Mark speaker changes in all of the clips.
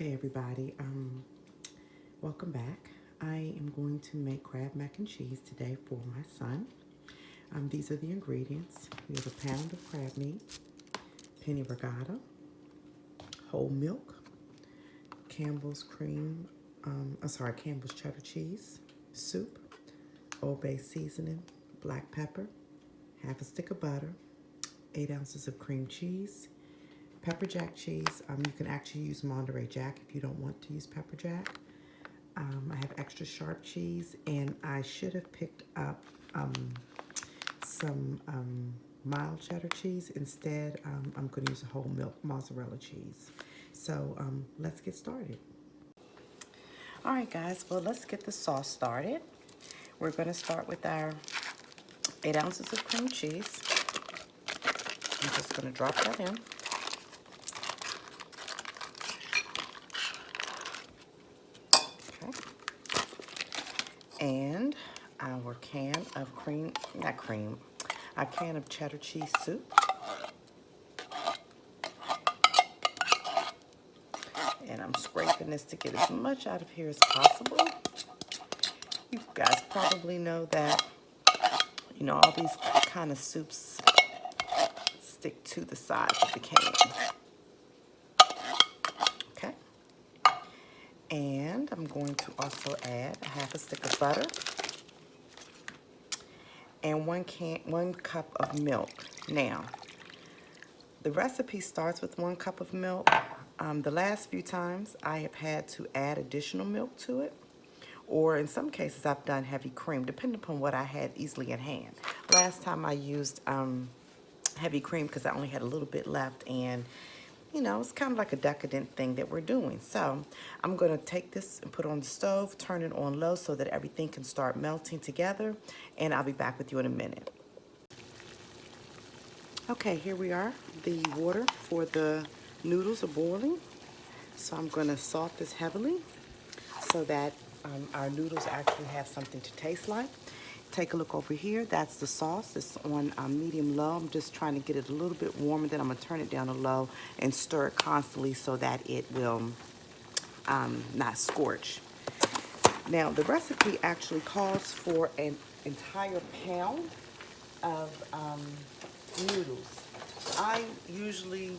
Speaker 1: Okay, everybody, welcome back. I am going to make crab mac and cheese today for my son. These are the ingredients. We have a pound of crab meat, penny regatta, whole milk, Campbell's Campbell's cheddar cheese, soup, Old Bay seasoning, black pepper, half a stick of butter, 8 ounces of cream cheese, pepper jack cheese. You can actually use Monterey Jack if you don't want to use pepper jack. I have extra sharp cheese, and I should have picked up some mild cheddar cheese. Instead, I'm going to use a whole milk mozzarella cheese. So let's get started. All right, guys, well, let's get the sauce started. We're going to start with our 8 ounces of cream cheese. I'm just going to drop that in. And our can of our can of cheddar cheese soup. And I'm scraping this to get as much out of here as possible. You guys probably know that, all these kind of soups stick to the sides of the can. Okay. And I'm going to also add a half a stick of butter and one cup of milk. Now, the recipe starts with 1 cup of milk. The last few times I have had to add additional milk to it, or in some cases I've done heavy cream, depending upon what I had easily at hand. Last time I used heavy cream because I only had a little bit left, and it's kind of like a decadent thing that we're doing. So I'm going to take this and put it on the stove, turn it on low so that everything can start melting together, and I'll be back with you in a minute. Okay, here we are. The water for the noodles are boiling. So I'm going to salt this heavily so that our noodles actually have something to taste like. Take a look over here. That's the sauce. It's on medium-low. I'm just trying to get it a little bit warmer. Then I'm going to turn it down to low and stir it constantly so that it will not scorch. Now, the recipe actually calls for an entire pound of noodles. I usually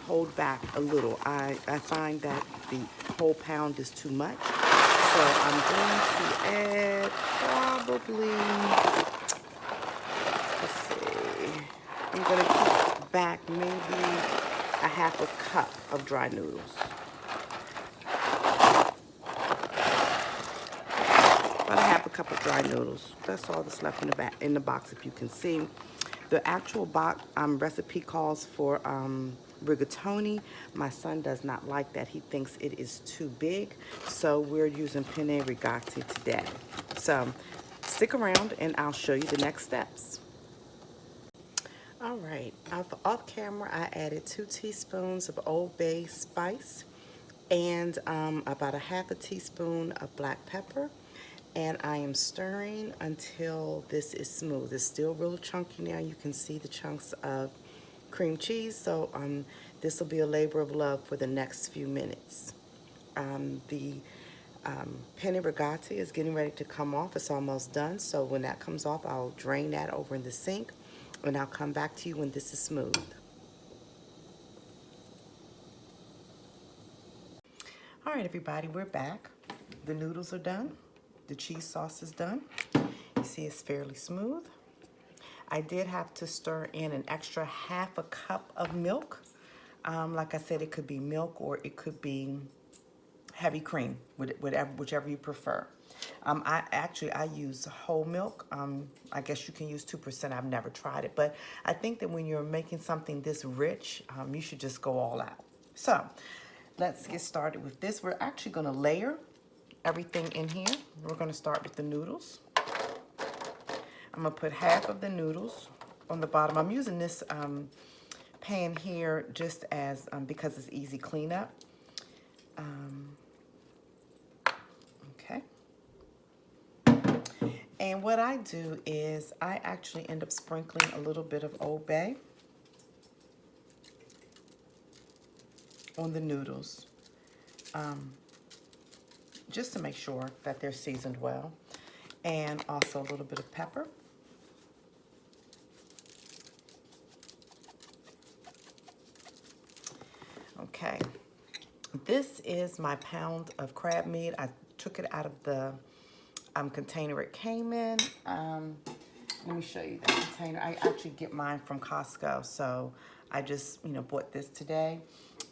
Speaker 1: hold back a little. I find that the whole pound is too much. So I'm going to add probably, let's see, I'm going to keep back maybe a half a cup of dry noodles. About a half a cup of dry noodles. That's all that's left in the box, if you can see. The actual box recipe calls for rigatoni. My son does not like that. He thinks it is too big, so we're using penne rigati today. So stick around and I'll show you the next steps. All right, off camera, I added 2 teaspoons of Old Bay spice and about a half a teaspoon of black pepper. And I am stirring until this is smooth. It's still real chunky now. You can see the chunks of cream cheese. So this will be a labor of love for the next few minutes. The penne rigati is getting ready to come off. It's almost done. So when that comes off, I'll drain that over in the sink. And I'll come back to you when this is smooth. All right, everybody, we're back. The noodles are done. The cheese sauce is done. You see it's fairly smooth. I did have to stir in an extra half a cup of milk. Like I said, it could be milk or it could be heavy cream, whichever you prefer. I use whole milk. I guess you can use 2%. I've never tried it, but I think that when you're making something this rich, you should just go all out. So let's get started with this. We're actually going to layer everything in here. We're going to start with the noodles. I'm going to put half of the noodles on the bottom. I'm using this pan here just as because it's easy cleanup. Okay. And what I do is I actually end up sprinkling a little bit of Old Bay on the noodles. just to make sure that they're seasoned well. And also a little bit of pepper. Okay, this is my pound of crab meat. I took it out of the container it came in. Let me show you the container. I actually get mine from Costco, so I just, bought this today.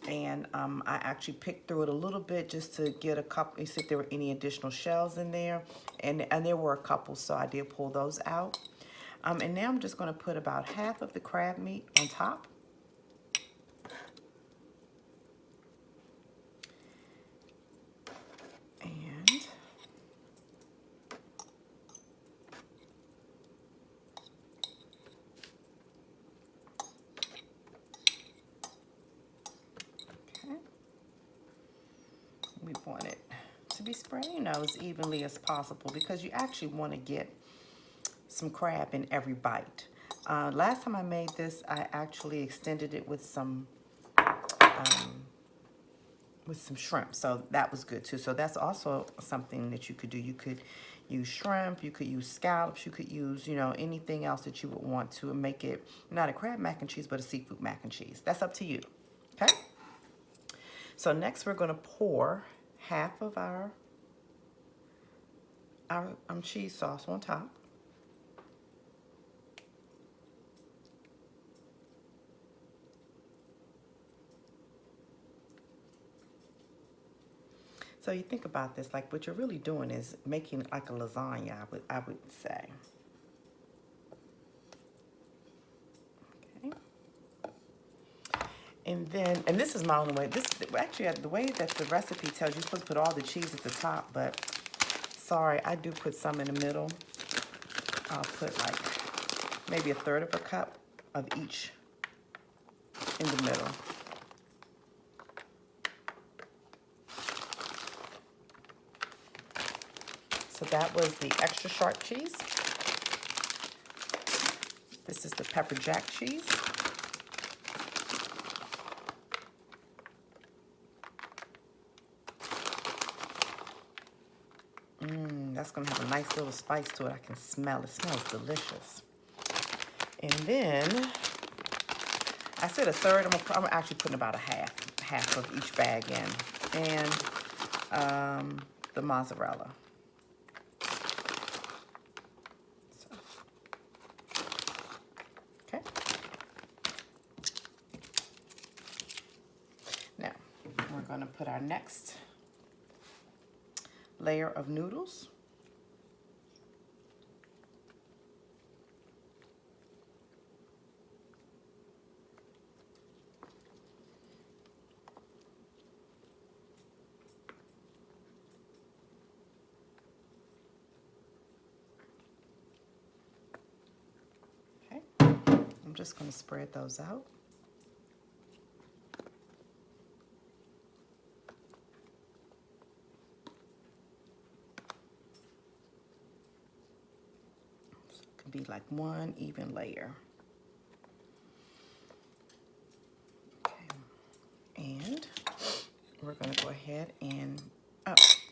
Speaker 1: And I actually picked through it a little bit just to get a couple, see if there were any additional shells in there. And there were a couple, so I did pull those out. And now I'm just gonna put about half of the crab meat on top. And okay. We want it to be spread, as evenly as possible because you actually want to get some crab in every bite. Last time I made this, I actually extended it with some shrimp, so that was good too. So that's also something that you could do. You could use shrimp, you could use scallops, you could use, anything else that you would want to make it not a crab mac and cheese, but a seafood mac and cheese. That's up to you, okay? So next we're gonna pour half of our cheese sauce on top. So you think about this, like what you're really doing is making like a lasagna, I would say. Okay. And then, and this is my only way, actually the way that the recipe tells you, you're supposed to put all the cheese at the top, but sorry, I do put some in the middle. I'll put like maybe a third of a cup of each in the middle. So that was the extra sharp cheese. This is the pepper jack cheese. That's gonna have a nice little spice to it. I can smell it. It smells delicious. And then, I said a third. I'm actually putting about a half of each bag in. And the mozzarella. So, okay. Now, we're gonna put our next layer of noodles. Okay, I'm just going to spread those out. Be like one even layer. Okay. And we're going to go ahead and,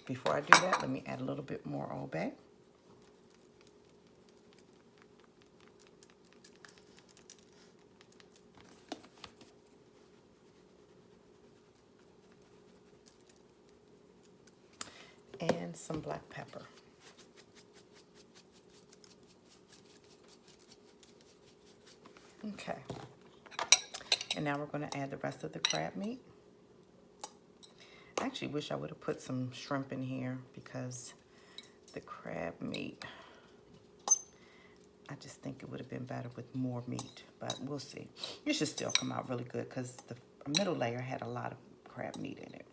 Speaker 1: before I do that, let me add a little bit more Old Bay. And some black pepper. Okay, and now we're going to add the rest of the crab meat. I actually wish I would have put some shrimp in here because the crab meat, I just think it would have been better with more meat, but we'll see. It should still come out really good because the middle layer had a lot of crab meat in it.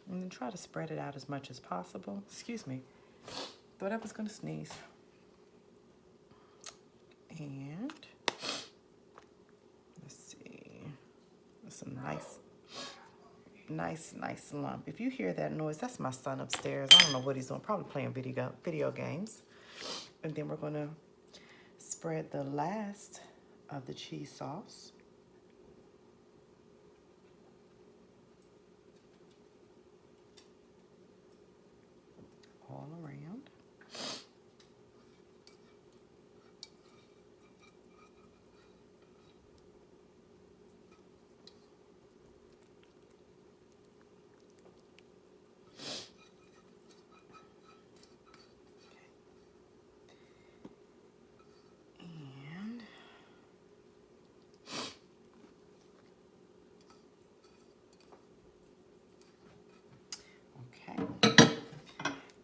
Speaker 1: And then try to spread it out as much as possible. Excuse me. Thought I was going to sneeze. And let's see. There's some nice. Nice lump. If you hear that noise, that's my son upstairs. I don't know what he's doing. Probably playing video games. And then we're gonna spread the last of the cheese sauce all around.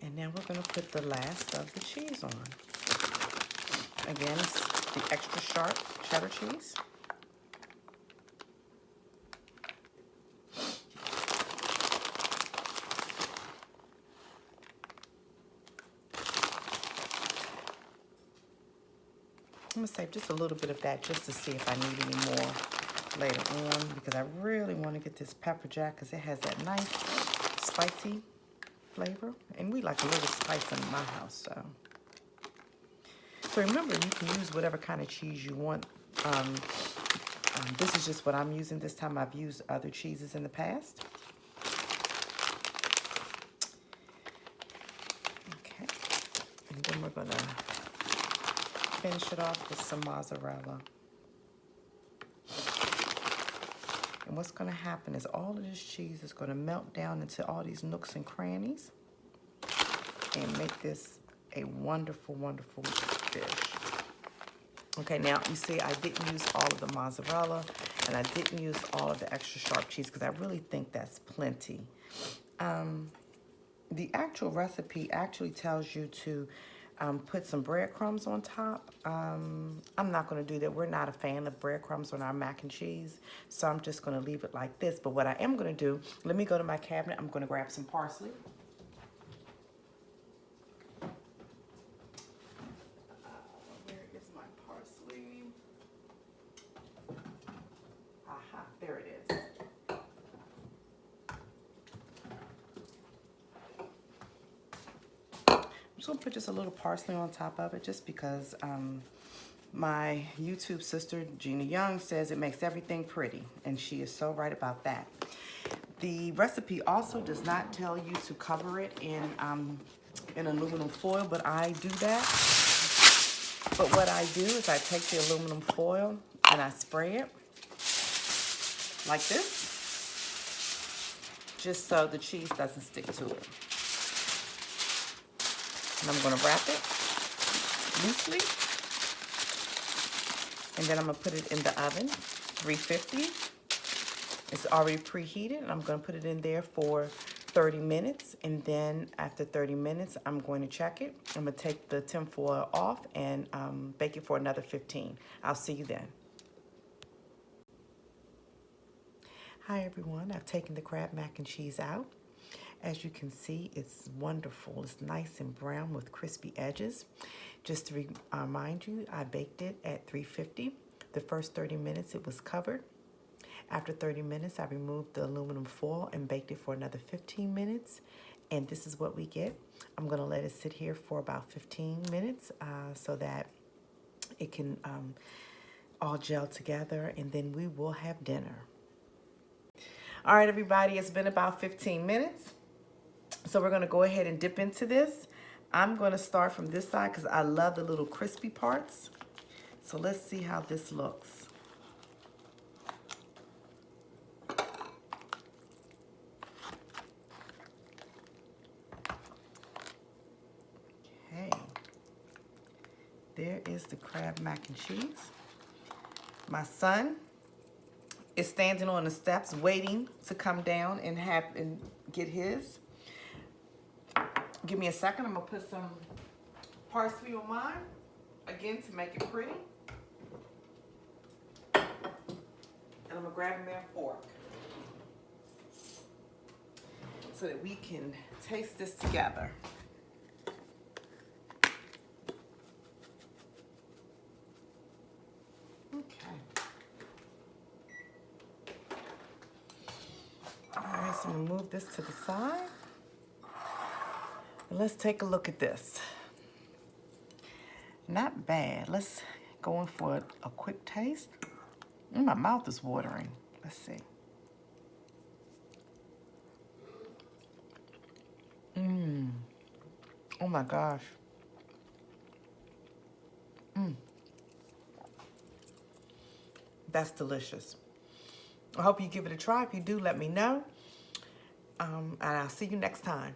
Speaker 1: And now we're going to put the last of the cheese on. Again, it's the extra sharp cheddar cheese. I'm going to save just a little bit of that just to see if I need any more later on, because I really want to get this pepper jack because it has that nice spicy flavor, and we like a little spice in my house. So remember, you can use whatever kind of cheese you want. This is just what I'm using this time. I've used other cheeses in the past. Okay, and then we're gonna finish it off with some mozzarella. And what's going to happen is all of this cheese is going to melt down into all these nooks and crannies and make this a wonderful, wonderful dish. Okay, now you see I didn't use all of the mozzarella and I didn't use all of the extra sharp cheese because I really think that's plenty. The actual recipe actually tells you to put some breadcrumbs on top. I'm not going to do that. We're not a fan of breadcrumbs on our mac and cheese, so I'm just going to leave it like this. But what I am going to do, let me go to my cabinet. I'm going to grab some parsley. Where is my parsley? Aha, there it is. I'm just gonna put just a little parsley on top of it just because my YouTube sister, Gina Young, says it makes everything pretty, and she is so right about that. The recipe also does not tell you to cover it in aluminum foil, but I do that. But what I do is I take the aluminum foil and I spray it like this, just so the cheese doesn't stick to it. And I'm going to wrap it loosely. And then I'm going to put it in the oven, 350. It's already preheated. And I'm going to put it in there for 30 minutes. And then after 30 minutes, I'm going to check it. I'm going to take the tinfoil off and bake it for another 15. I'll see you then. Hi, everyone. I've taken the crab mac and cheese out. As you can see, it's wonderful. It's nice and brown with crispy edges. Just to remind you, I baked it at 350. The first 30 minutes it was covered. After 30 minutes, I removed the aluminum foil and baked it for another 15 minutes. And this is what we get. I'm gonna let it sit here for about 15 minutes so that it can all gel together, and then we will have dinner. All right, everybody, it's been about 15 minutes. So we're gonna go ahead and dip into this. I'm gonna start from this side because I love the little crispy parts. So let's see how this looks. Okay, there is the crab mac and cheese. My son is standing on the steps waiting to come down and get his. Give me a second. I'm gonna put some parsley on mine again to make it pretty, and I'm gonna grab me a fork so that we can taste this together. Okay. All right, So I'm gonna move this to the side. And let's take a look at this. Not bad. Let's go in for a quick taste. My mouth is watering. Let's see. Oh my gosh. That's delicious. I hope you give it a try. If you do, let me know. And I'll see you next time.